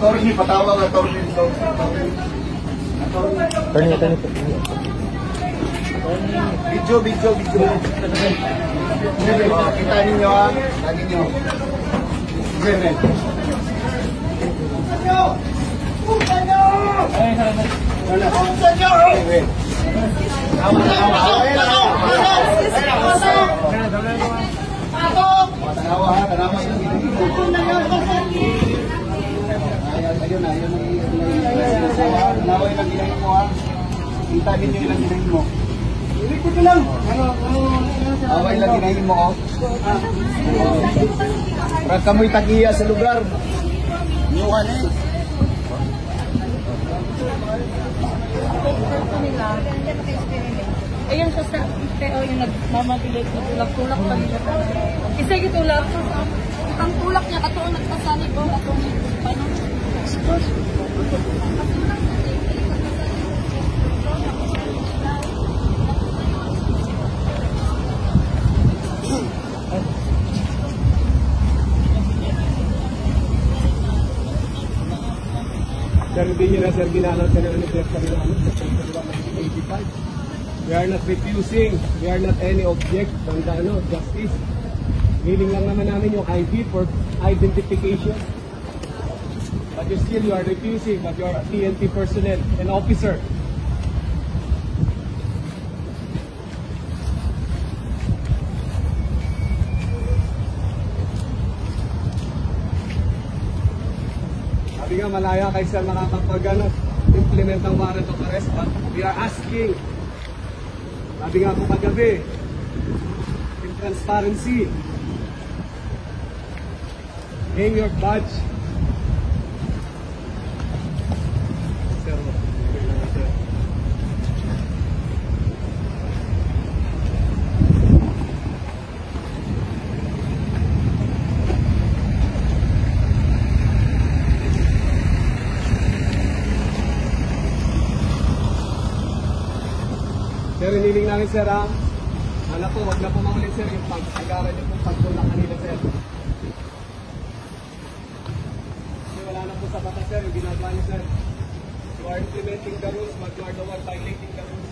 Attorney, patawag attorney dito. Attorney. Video. Kita ninyo ha. Lagi nyo. Sige, kita ninyo ilang ginahin mo. Ikot lang. Away lang ginahin mo. Para kamoy tagiya sa lugar. Inuwan eh. Ayun siya sa PTO yung nagmamabilit, nagtulak pa nila. Isa yung tulak. Ang tulak niya, katuon nagpasanib ko, katuon paano? Sir, hindi nyo na sir ginalaw sa nang nag-left sa ginalaw sa 1985. We are not refusing, we are not any object ng justice. Hiling lang naman namin yung ID for identification. But you are refusing, but you are TNT personnel and officer. Sabi nga malaya kay sir makakapag-implement ng warrant of arrest, but we are asking. Sabi nga po kagabi, in transparency, hang your badge. Sir, hiniling namin sir ha. Wala po, wag na po maulit sir yung pag-agaran niyo po pagtulak kanila sir. Kasi wala na po sa batas sir yung ginagawa niyo sir. You are implementing the rules but you are the one violating the rules.